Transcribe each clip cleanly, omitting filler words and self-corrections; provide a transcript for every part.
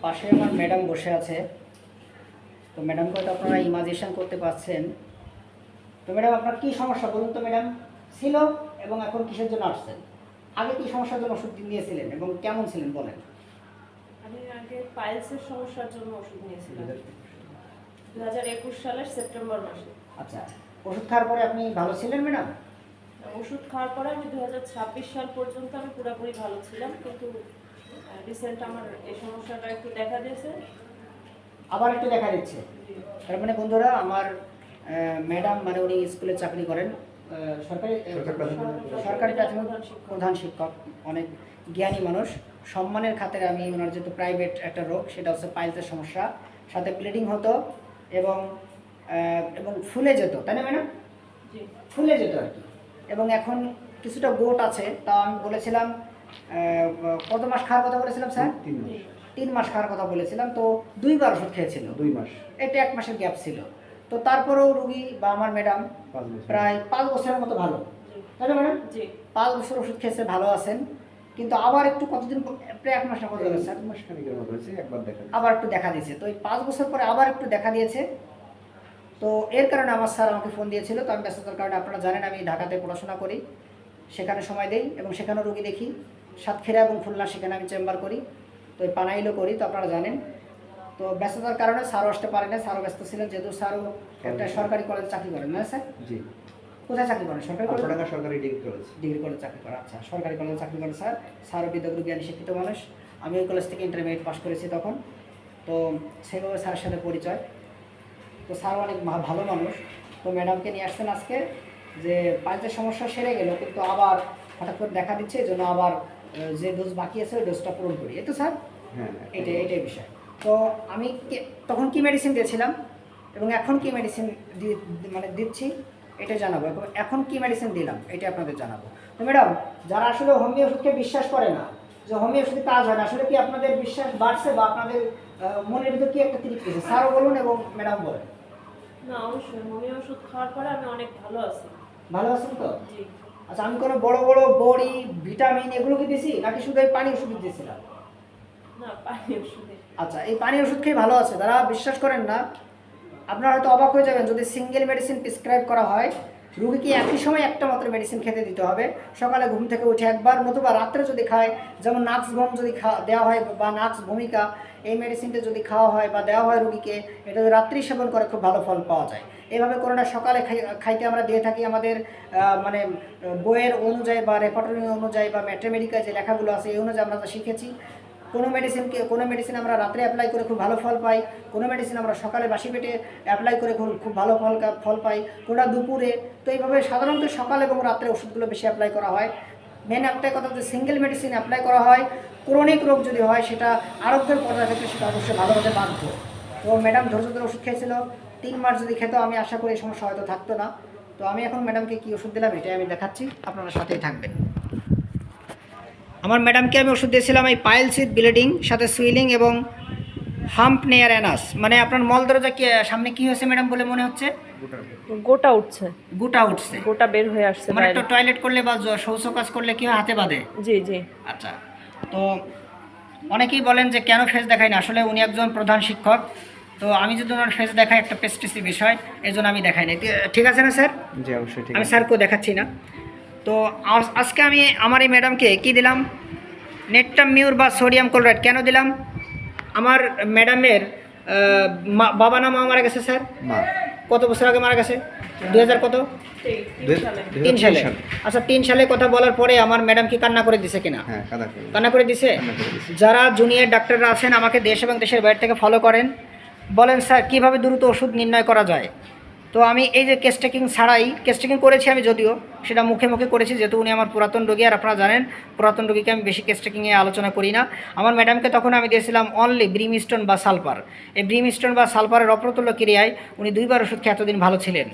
পাশে আমার ম্যাডাম বসে আছে। তো ম্যাডামকে হয়তো আপনারা ইমাজিনেশন করতে পারছেন। তো ম্যাডাম আপনার কী সমস্যা বলুন তো ম্যাডাম ছিল, এবং এখন কিসের জন্য আসছেন? আগে কী সমস্যার জন্য ওষুধ নিয়েছিলেন এবং কেমন ছিলেন বলেন? আমি আগে পাইলসের সমস্যার জন্য ওষুধ নিয়েছিলাম 2021 সালের সেপ্টেম্বর মাসে। আচ্ছা, ওষুধ খাওয়ার পরে আপনি ভালো ছিলেন ম্যাডাম? ওষুধ খাওয়ার পরে আমি 2026 সাল পর্যন্ত আমি পুরোপুরি ভালো ছিলাম, কিন্তু রিসেন্ট আমার এই সমস্যাটা একটু দেখা দিয়েছে। আবার একটু দেখা দিচ্ছে। তার মানে বন্ধুরা, আমার ম্যাডাম মানে উনি স্কুলে চাকরি করেন, সরকারি প্রাথমিক প্রধান শিক্ষক, অনেক জ্ঞানী মানুষ। সম্মানের খাতিরে আমি ওনার যেহেতু প্রাইভেট একটা রোগ, সেটা হচ্ছে পাইলসের সমস্যা, সাথে ব্লিডিং হতো এবং এবং ফুলে যেত, তাই না ম্যাডাম? ফুলে যেত আর কি। এবং এখন কিছুটা গোট আছে। তা আমি বলেছিলাম কত মাস খাওয়ার কথা বলেছিলাম স্যার? 3 মাস খাওয়ার কথা বলেছিলাম। তো 2বার ওষুধ খেয়েছিল, 2 মাস, এটা 1 মাসের গ্যাপ ছিল। তো তারপরেও রুগী বা আমার ম্যাডাম প্রায় 5 বছরের মতো ভালো, তাই না ম্যাডাম? 5 বছর ওষুধ খেয়েছে, ভালো আছেন। কিন্তু আবার একটু কতদিন, প্রায় 1 মাস না কত হলো স্যার? 1 মাস খানিকের মতো হয়েছে, আবার একটু দেখা দিয়েছে। তো এই 5 বছর পরে আবার একটু দেখা দিয়েছে। তো এর কারণে আমার স্যার আমাকে ফোন দিয়েছিল। তো আমি ব্যস্ততার কারণে, আপনারা জানেন আমি ঢাকাতে পড়াশোনা করি, সেখানে সময় দেই এবং সেখানেও রুগী দেখি। সাতক্ষীরা এবং খুলনা সেখানে আমি চেম্বার করি, তো এই পানাইলও করি, তো আপনারা জানেন। তো ব্যস্ততার কারণে স্যারও আসতে পারেন না, স্যারও ব্যস্ত ছিলেন, যেহেতু স্যারও একটা সরকারি কলেজে চাকরি করেন, না স্যার? জি। কোথায় চাকরি করেন? সরকারি কলেজ, সরকারি ডিগ্রি কলেজ চাকরি করেন। আচ্ছা, সরকারি কলেজে চাকরি করেন স্যার। স্যারও বিদ্যাগুরু জ্ঞানী শিক্ষিত মানুষ। আমি ওই কলেজ থেকে ইন্টারমিডিয়েট পাস করেছি তখন। তো সেইভাবে স্যারের সাথে পরিচয়। তো স্যার অনেক ভালো মানুষ। তো ম্যাডামকে নিয়ে আসছেন আজকে, যে পাইলসের সমস্যা সেরে গেল কিন্তু আবার হঠাৎ করে দেখা দিচ্ছে, এই জন্য আবার যে ডোজ বাকি আছে ওই ডোজটা পূরণ করি, এই তো স্যার? হ্যাঁ, এটাই বিষয়। তো আমি তখন কি মেডিসিন দিয়েছিলাম এবং এখন কি মেডিসিন মানে দিচ্ছি এটা জানাবো, এবং এখন কি মেডিসিন দিলাম এটা আপনাদের জানাবো। তো ম্যাডাম, যারা আসলে হোমিও ওষুধকে বিশ্বাস করে না, যে হোমিও ওষুধে কাজ হয় না, আসলে কি আপনাদের বিশ্বাস বাড়ছে বা আপনাদের মনের ভিতর কি একটা তৃপ্তি আছে? স্যারও বলুন এবং ম্যাডাম বলেন। না, অবশ্যই হোমিও ওষুধ খাওয়ার পরে আমি অনেক ভালো আছি। ভালো আছেন তো? জি। আচ্ছা, আমি কোনো বড় বড় বড়ি, ভিটামিন এগুলো কি দিয়েছি, নাকি শুধু এই পানি ওষুধ দিয়েছিলাম? না, পানি ওষুধে। আচ্ছা, এই পানি ওষুধ খেয়ে ভালো আছে। যারা বিশ্বাস করেন না, আপনারা হয়তো অবাক হয়ে যাবেন, যদি সিঙ্গেল মেডিসিন প্রেসক্রাইব করা হয়, রুগীকে একই সময় একটা মাত্র মেডিসিন খেতে দিতে হবে। সকালে ঘুম থেকে উঠে একবার, নতুবা রাত্রে যদি খায়, যেমন নাক্স ভম যদি দেওয়া হয় বা নাক্স ভূমিকা, এই মেডিসিনটা যদি খাওয়া হয় বা দেওয়া হয় রুগীকে, এটা যদি রাত্রি সেবন করে খুব ভালো ফল পাওয়া যায়। এইভাবে করে না, সকালে খাইতে আমরা দিয়ে থাকি আমাদের মানে বইয়ের অনুযায়ী বা রেপার্টরি অনুযায়ী বা ম্যাট্রেমেডিকা যে লেখাগুলো আছে এই অনুযায়ী আমরা শিখেছি। কোনো মেডিসিন আমরা রাত্রে অ্যাপ্লাই করে খুব ভালো ফল পাই, কোনো মেডিসিন আমরা সকালে বাসি পেটে অ্যাপ্লাই করে খুব ভালো ফল পাই, কোনটা দুপুরে। তো এইভাবে সাধারণত সকাল এবং রাত্রে ওষুধগুলো বেশি অ্যাপ্লাই করা হয়। মেন একটাই কথা, যে সিঙ্গেল মেডিসিন অ্যাপ্লাই করা হয়, ক্রনিক রোগ যদি হয়, সেটা আরোগ্যের পর্যায়ে ক্ষেত্রে সেটা অবশ্যই ভালো হতে বাধ্য। তো ম্যাডাম ধৈর্য ধরে ওষুধ খেয়েছিল, 3 মাস যদি খেত, আমি আশা করি এই সমস্যা হয়তো থাকতো না। তো আমি এখন ম্যাডামকে কী ওষুধ দিলাম এটাই আমি দেখাচ্ছি, আপনারা সাথেই থাকবেন। আমার ম্যাডামকে আমি ওষুধ দিয়েছিলাম এই পাইলস উইথ ব্লিডিং, সাথে সুইলিং এবং হাম্প নেয়ার অ্যানাস। মানে আপনার মল দরজা কি সামনে কি হয়েছে ম্যাডাম বলে মনে হচ্ছে? গোটা উঠছে, গোটা বের হয়ে আসছে। মানে একটা টয়লেট করলে বা শৌচকাজ করলে কি হয়, হাতে বাঁধে? জি জি। আচ্ছা, তো অনেকেই বলেন যে কেন ফেস দেখাই না, আসলে উনি একজন প্রধান শিক্ষক। তো আমি যদি ওনার ফেস দেখাই, একটা প্রেস্টিজি বিষয়, এই জন্য আমি দেখাই না। ঠিক আছে না স্যার? জি অবশ্যই, আমি স্যারকেও দেখাচ্ছি না। তো আজকে আমি আমার এই ম্যাডামকে কি দিলাম, নেটটাম মিউর বা সোডিয়াম ক্লোরাইড। কেন দিলাম? আমার ম্যাডামের বাবা না মা মারা গেছে স্যার? কত বছর আগে মারা গেছে? 2000 কত? 3 সালে। আচ্ছা, 3 সালে কথা বলার পরে আমার ম্যাডাম কি কান্না করে দিছে কিনা? কান্না করে দিছে। যারা জুনিয়র ডাক্তাররা আছেন, আমাকে দেশ এবং দেশের বাইরে থেকে ফলো করেন, বলেন স্যার কীভাবে দ্রুত ওষুধ নির্ণয় করা যায়। তো আমি এই যে কেস টেকিং ছাড়াই, কেস টেকিং করেছি আমি, যদিও সেটা মুখে মুখে করেছি, যেহেতু উনি আমার পুরাতন রোগী, আর আপনারা জানেন পুরাতন রোগীকে আমি বেশি কেস টেকিংয়ে আলোচনা করি না। আমার ম্যাডামকে তখন আমি দিয়েছিলাম অনলি ব্রিমস্টোন বা সালফার। এই ব্রিমস্টোন বা সালফারের অপ্রতুল্য ক্রিয়ায় উনি 2বার ওষুধ খেয়ে এতদিন ভালো ছিলেন।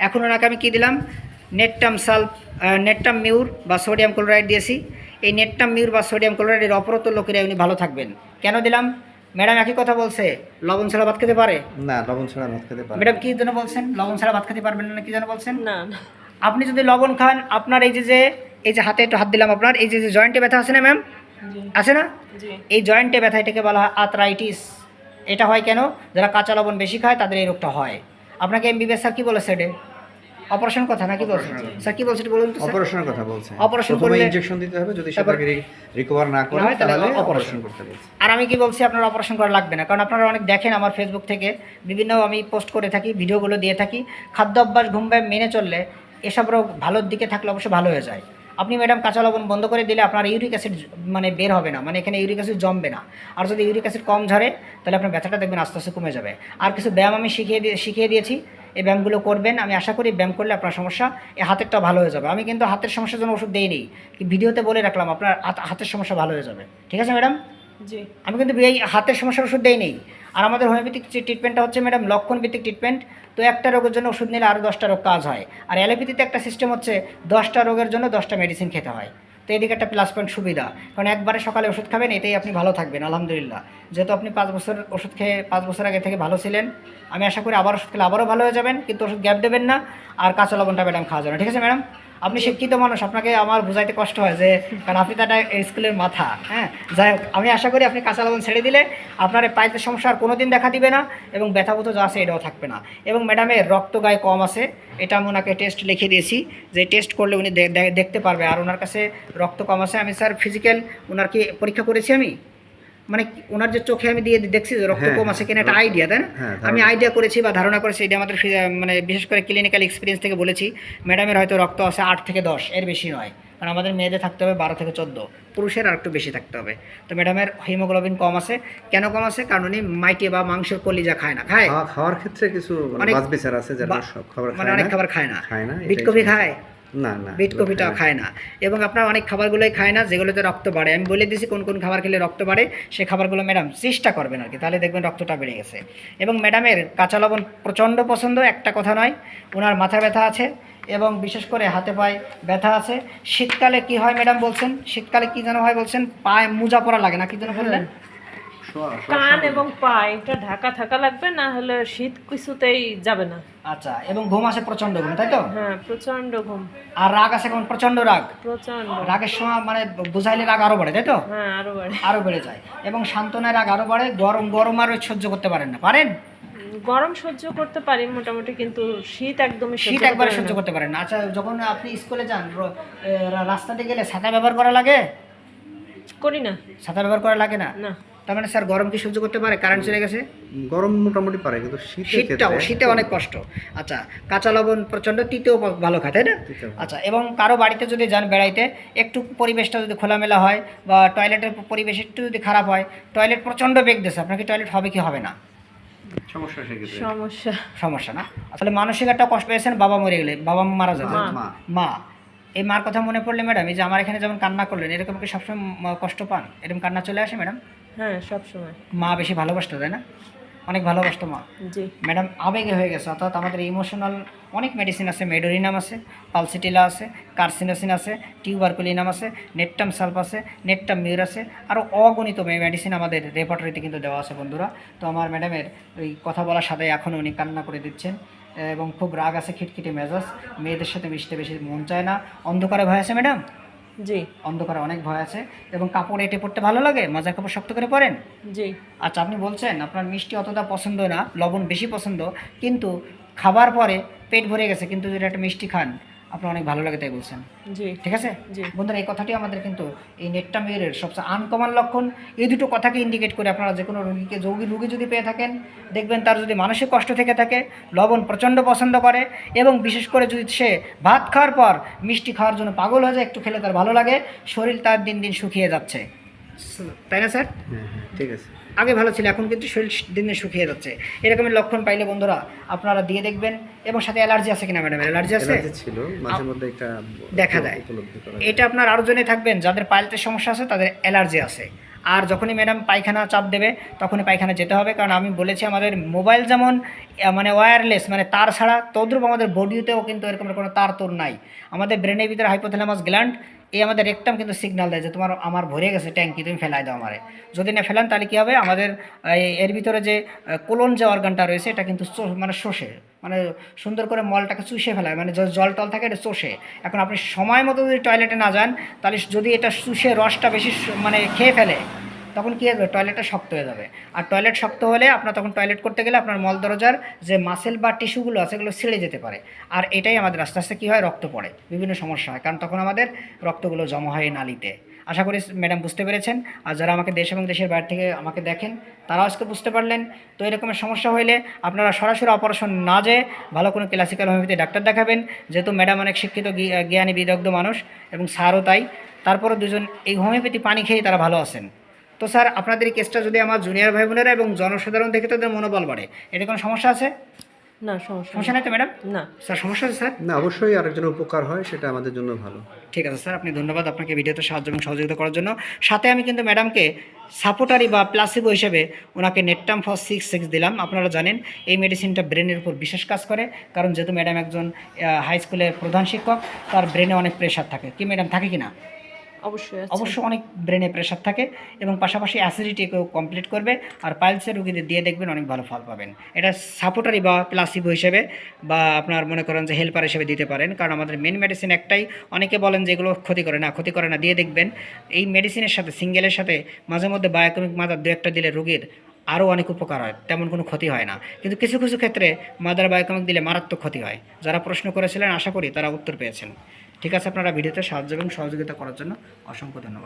এখন ওনাকে আমি কী দিলাম, নেটটাম মিউর বা সোডিয়াম ক্লোরাইড দিয়েছি। এই নেটটাম মিউর বা সোডিয়াম ক্লোরাইডের অপ্রতুল্য ক্রিয়ায় উনি ভালো থাকবেন। কেন দিলাম? ম্যাডাম একই কথা বলছে, লবণ ছাড়া ভাত খেতে পারে না। লবণ ছাড়া ভাত খেতে পারে। ম্যাডাম কী জন্য বলছেন লবণ ছাড়া ভাত খেতে পারবেন না, কি যেন বলছেন? না, আপনি যদি লবণ খান, আপনার এই যে হাতে একটু হাত দিলাম, আপনার এই যে জয়েন্টে ব্যথা আছে না ম্যাম, জি আছে না? জি এই জয়েন্টে ব্যথা, এটাকে বলা হয় আর্থ্রাইটিস। এটা হয় কেন? যারা কাঁচা লবণ বেশি খায় তাদের এই রোগটা হয়। আপনাকে এমবিবিএস স্যার কী বলেছে এটা? অপারেশন কথা নাকি বলছে? স্যার কী বলছে বলুন তো স্যার? অপারেশনের কথা বলছে। অপারেশন প্রথমে করলে ইনজেকশন দিতে হবে, যদি তারপর সেটাকে রিকভার না করে না হয় তাহলে তাহলে অপারেশন অপারেশন করতে বলছে। আর আমি কি বলছি, আপনার অপারেশন করা লাগবে না, কারণ আপনারা অনেক দেখেন আমার ফেসবুক থেকে বিভিন্ন আমি পোস্ট করে থাকি, ভিডিওগুলো দিয়ে থাকি। খাদ্য অভ্যাস, ঘুম ব্যায়াম মেনে চললে এসব রোগ ভালোর দিকে থাকলে অবশ্যই ভালো হয়ে যায়। আপনি ম্যাডাম কাঁচা লবণ বন্ধ করে দিলে আপনার ইউরিক অ্যাসিড মানে বের হবে না, মানে এখানে ইউরিক অ্যাসিড জমবে না। আর যদি ইউরিক অ্যাসিড কম ঝরে তাহলে আপনার ব্যথাটা দেখবেন আস্তে আস্তে কমে যাবে। আর কিছু ব্যায়াম আমি শিখিয়ে দিয়েছি, এই ব্যায়ামগুলো করবেন। আমি আশা করি ব্যায়াম করলে আপনার সমস্যা এই হাতেরটা ভালো হয়ে যাবে। আমি কিন্তু হাতের সমস্যার জন্য ওষুধ দেইনি, ভিডিওতে বলে রাখলাম আপনার হাতের সমস্যা ভালো হয়ে যাবে। ঠিক আছে ম্যাডাম? জি আমি কিন্তু এই হাতের সমস্যার ওষুধ দেই নেই। আর আমাদের হোমিওপ্যাথিক যে ট্রিটমেন্টটা হচ্ছে ম্যাডাম লক্ষণ ভিত্তিক ট্রিটমেন্ট। তো একটা রোগের জন্য ওষুধ নিলে আরও 10টা রোগ কাজ হয়। আর অ্যালোপ্যাথিতে একটা সিস্টেম হচ্ছে 10টা রোগের জন্য 10টা মেডিসিন খেতে হয়। তো এদিকে একটা প্লাস পয়েন্ট সুবিধা, কারণ একবারে সকালে ওষুধ খাবেন, এতেই আপনি ভালো থাকবেন আলহামদুলিল্লাহ। যেহেতু আপনি 5 বছর ওষুধ খেয়ে 5 বছর আগে থেকে ভালো ছিলেন, আমি আশা করি আবার ওষুধ খেলে আবারও ভালো হয়ে যাবেন, কিন্তু ওষুধ গ্যাপ দেবেন না। আর কাঁচা লবণটা ম্যাডাম খাওয়া যাবে না। ঠিক আছে ম্যাডাম? আপনি শিক্ষিত মানুষ, আপনাকে আমার বোঝাইতে কষ্ট হয় যে, কারণ আপনি তো একটা স্কুলের মাথা। হ্যাঁ, যাই হোক, আমি আশা করি আপনি কাঁচা লবণ ছেড়ে দিলে আপনার এই পাইপের সমস্যা আর কোনো দিন দেখা দিবে না, এবং ব্যথাবোধ যা আছে এটাও থাকবে না। এবং ম্যাডামের রক্ত গায়ে কম আছে, এটা আমি ওনাকে টেস্ট লিখে দিয়েছি, যে টেস্ট করলে উনি দেখতে পারবে। আর ওনার কাছে রক্ত কম আছে। আমি স্যার ফিজিক্যাল ওনার কি পরীক্ষা করেছি আমি, মানে ওনার যে চোখে আমি দিয়ে দেখছি যে রক্ত হ্যাঁ, কম আছে কিনা, একটা আইডিয়া, তাই না? হ্যাঁ, আমি ধারণা। আইডিয়া করেছি বা ধারণা করেছি, এটা আমাদের মানে বিশেষ করে ক্লিনিক্যাল এক্সপিরিয়েন্স থেকে বলেছি। ম্যাডামের হয়তো রক্ত আছে 8 থেকে 10, এর বেশি নয়। কারণ আমাদের মেয়েদের থাকতে হবে 12 থেকে 14, পুরুষের আর একটু বেশি থাকতে হবে। তো ম্যাডামের হিমোগ্লোবিন কম আছে। কেন কম আছে? কারণ উনি মাইটে বা মাংসের কলিজা খায় না। খায় খাওয়ার ক্ষেত্রে কিছু অনেক বাছবিচার আছে, যারা সব খাবার মানে খায় অনেক না। খাবার খায় না। খায় না, বিট এটাই কফি সমস্যা। খায়, না না, বিট এগুলো কফিটাও খায় না। এবং আপনার অনেক খাবারগুলোই খায় না যেগুলোতে রক্ত বাড়ে। আমি বলে দিয়েছি কোন কোন খাবার খেলে রক্ত বাড়ে, সেই খাবারগুলো ম্যাডাম চেষ্টা করবেন আর কি, তাহলে দেখবেন রক্তটা বেড়ে গেছে। এবং ম্যাডামের কাঁচা লবণ প্রচণ্ড পছন্দ, একটা কথা নয়। ওনার মাথা ব্যথা আছে এবং বিশেষ করে হাতে পায়ে ব্যথা আছে। শীতকালে কি হয় ম্যাডাম বলছেন? শীতকালে কি যেন হয় বলছেন? পায়ে মোজা পরা লাগে না, কি যেন বললেন? কান এবং পা এটা ঢাকা থাকা লাগবে, না হলে শীত কিছুতেই যাবে না। আচ্ছা, এবং ঘুম আসে প্রচণ্ড ঘুম, তাই তো? হ্যাঁ, প্রচন্ড ঘুম, আর রাগ আছে কেমন? প্রচণ্ড রাগ। প্রচন্ড। রাগের সময় মানে বুঝাইলে রাগ আরও বাড়ে, তাই তো? হ্যাঁ, আরো বাড়ে। আরও বেড়ে যায়। এবং সান্ত্বনায় রাগ আরও বাড়ে। গরম আর সহ্য করতে পারেন না। পারেন? গরম সহ্য করতে পারি মোটামুটি, কিন্তু শীত একদমই শীত সহ্য একবারে করতে সহ্য পারি না। করতে পারেন না। আচ্ছা, যখন আপনি স্কুলে যান রাস্তাতে গেলে ছাতা ব্যবহার করা লাগে? করি না। ছাতা ব্যবহার করা লাগে না? না, তার মানে স্যার গরম কি সহ্য করতে পারে? কারেন্ট চলে গেছে। গরম মোটামুটি পারে, কিন্তু শীতে অনেক কষ্ট। আচ্ছা, কাঁচা লবণ প্রচণ্ড, তিতেও ভালো খায়, তাই না? তিতেও। আচ্ছা, এবং কারো বাড়িতে যদি যান বেড়াইতে, একটু পরিবেশটা যদি খোলামেলা হয় বা টয়লেটের পরিবেশ একটু যদি খারাপ হয়, টয়লেট প্রচণ্ড বেগ দিয়েছে, আপনার কি টয়লেট হবে কি হবে না? সমস্যা সেক্ষেত্রে। সমস্যা। সমস্যা না? আসলে মানসিক একটা কষ্ট পেয়েছেন বাবা মরে গেলে, বাবা মারা যাবে, মা। মা। এই মার কথা মনে পড়লে ম্যাডাম, এই যে আমার এখানে যেমন কান্না করলেন, এরকম কি সবসময় কষ্ট পান? এরকম কান্না চলে আসে ম্যাডাম? হ্যাঁ, সব সময়। মা বেশি ভালোবাসতো, তাই না? অনেক ভালোবাসতো মা। জি ম্যাডাম আবেগে হয়ে গেছে, অর্থাৎ আমাদের ইমোশনাল অনেক মেডিসিন আছে। মেডোরিনাম আছে, পালসিটিলা আছে, কার্সিনোসিন আছে, টিউবারকুলিনাম আছে, নেটটাম সালফ আছে, নেটটাম মিউর আছে, আরও অগণিত মেডিসিন আমাদের রেপার্টরিতে কিন্তু দেওয়া আছে বন্ধুরা। তো আমার ম্যাডামের ওই কথা বলার সাথে এখনও উনি কান্না করে দিচ্ছেন, এবং খুব রাগ আছে, খিটখিটে মেজাজ, মেয়েদের সাথে মিশতে বেশি মন চায় না। অন্ধকারে ভয় আছে ম্যাডাম? জি অন্ধকারে অনেক ভয় আছে। এবং কাপড় এঁটে পড়তে ভালো লাগে? মাজার কাপড় শক্ত করে পরেন? জি আচ্ছা, আপনি বলছেন আপনার মিষ্টি অতটা পছন্দ না, লবণ বেশি পছন্দ, কিন্তু খাবার পরে পেট ভরে গেছে, কিন্তু যদি একটা মিষ্টি খান আপনার অনেক ভালো লাগে, তাই বলছেন। জি ঠিক আছে জি বন্ধুরা, এই কথাটি আমাদের কিন্তু এই নেট্টামিউরের সবচেয়ে আনকমন লক্ষণ। এই দুটো কথাকে ইন্ডিকেট করে আপনারা যে কোনো রোগী যদি পেয়ে থাকেন, দেখবেন তার যদি মানসিক কষ্ট থেকে থাকে, লবণ প্রচণ্ড পছন্দ করে, এবং বিশেষ করে যদি সে ভাত খাওয়ার পর মিষ্টি খাওয়ার জন্য পাগল হয়ে যায়, একটু খেলে তার ভালো লাগে, শরীর তার দিন দিন শুকিয়ে যাচ্ছে, তাই না স্যার? হ্যাঁ, ঠিক আছে। আগে ভালো ছিল, এখন কিন্তু শরীর দিন দিন শুকিয়ে যাচ্ছে। এরকমের লক্ষণ পাইলে বন্ধুরা আপনারা দিয়ে দেখবেন। এবং সাথে অ্যালার্জি আছে কিনা ম্যাডাম? অ্যালার্জি আছে? অ্যালার্জি ছিল, মাঝে মধ্যে এটা দেখা দেয়। উপলব্ধি করা যায়। এটা আপনার আরও জেনে থাকবেন, যাদের পাইলসের সমস্যা আছে তাদের অ্যালার্জি আছে। আর যখনই ম্যাডাম পায়খানা চাপ দেবে তখনই পায়খানা যেতে হবে, কারণ আমি বলেছি আমাদের মোবাইল যেমন মানে ওয়্যারলেস, মানে তার ছাড়া, তদ্রূপ আমাদের বডিতেও কিন্তু এরকম কোনো তার তোর নাই। আমাদের ব্রেনের ভিতরে হাইপোথ্যালামাস গ্ল্যান্ড এই আমাদের রেকটাম কিন্তু সিগন্যাল দেয় যে আমার ভরে গেছে ট্যাঙ্কি, তুমি ফেলাই দাও আমারে। যদি না ফেলান তাহলে কী হবে, আমাদের এর ভিতরে যে কোলন যে অর্গানটা রয়েছে এটা কিন্তু মানে শোষে, মানে সুন্দর করে মলটাকে চুষে ফেলায়, মানে জল টল থাকে এটা চষে। এখন আপনি সময় মতো যদি টয়লেটে না যান, তাহলে যদি এটা চুষে রসটা বেশি মানে খেয়ে ফেলে, তখন কী হবে, টয়লেটটা শক্ত হয়ে যাবে। আর টয়লেট শক্ত হলে আপনার তখন টয়লেট করতে গেলে আপনার মল দরজার যে মাসেল বা টিস্যুগুলো আছে এগুলো ছিঁড়ে যেতে পারে। আর এটাই আমাদের আস্তে আস্তে কী হয়, রক্ত পড়ে, বিভিন্ন সমস্যা হয়, কারণ তখন আমাদের রক্তগুলো জমা হয় নালীতে। আশা করি ম্যাডাম বুঝতে পেরেছেন। আর যারা আমাকে দেশ এবং দেশের বাইরে থেকে আমাকে দেখেন তারাও আজকে বুঝতে পারলেন। তো এরকমের সমস্যা হলে আপনারা সরাসরি অপারেশন না যেয়ে ভালো কোনো ক্লাসিক্যাল হোমিওপ্যাথি ডাক্তার দেখাবেন, যেহেতু ম্যাডাম অনেক শিক্ষিত জ্ঞানী বিদগ্ধ মানুষ এবং স্যারও তাই। তারপরে দুজন এই হোমিওপ্যাথি পানি খেয়ে তারা ভালো আছেন। তো স্যার, আপনাদের এই কেসটা যদি আমার জুনিয়র ভাই বোনেরা এবং জনসাধারণ দেখে তাদের মনোবল বাড়ে, এটা কোনো সমস্যা আছে? না, সমস্যা সমস্যা নেই তো ম্যাডাম? না। স্যার সমস্যা আছে স্যার? না, অবশ্যই আরেকজনের উপকার হয়, সেটা আমাদের জন্য ভালো। ঠিক আছে স্যার, আপনি ধন্যবাদ আপনাকে ভিডিওতে সাহায্য এবং সহযোগিতা করার জন্য। সাথে আমি কিন্তু ম্যাডামকে সাপোর্টারি বা প্লাসিবো হিসেবে ওনাকে নেটটাম ফর 6 দিলাম। আপনারা জানেন এই মেডিসিনটা ব্রেনের উপর বিশেষ কাজ করে, কারণ যেহেতু ম্যাডাম একজন হাই স্কুলের প্রধান শিক্ষক, তার ব্রেনে অনেক প্রেশার থাকে। কি ম্যাডাম, থাকে কি না? অবশ্যই আছে। অবশ্য অনেক ব্রেনে প্রেশার থাকে এবং পাশাপাশি অ্যাসিডিটিকেও কমপ্লিট করবে। আর পাইলসের রুগীদের দিয়ে দেখবেন অনেক ভালো ফল পাবেন। এটা সাপোর্টারি বা প্লাসিবো হিসেবে বা আপনার মনে করেন যে হেল্পার হিসেবে দিতে পারেন, কারণ আমাদের মেন মেডিসিন একটাই। অনেকে বলেন যে এগুলো ক্ষতি করে না, দিয়ে দেখবেন এই মেডিসিনের সাথে সিঙ্গেলের সাথে মাঝে মধ্যে বায়োকেমিক মাদার দু একটা দিলে রোগীর আরও অনেক উপকার হয়, তেমন কোনো ক্ষতি হয় না। কিন্তু কিছু কিছু ক্ষেত্রে মাদার বায়োকেমিক দিলে মারাত্মক ক্ষতি হয়। যারা প্রশ্ন করেছিলেন আশা করি তারা উত্তর পেয়েছেন। ঠিক আছে, আপনারা ভিডিওতে সাহায্য এবং সহযোগিতা করার জন্য অসংখ্য ধন্যবাদ।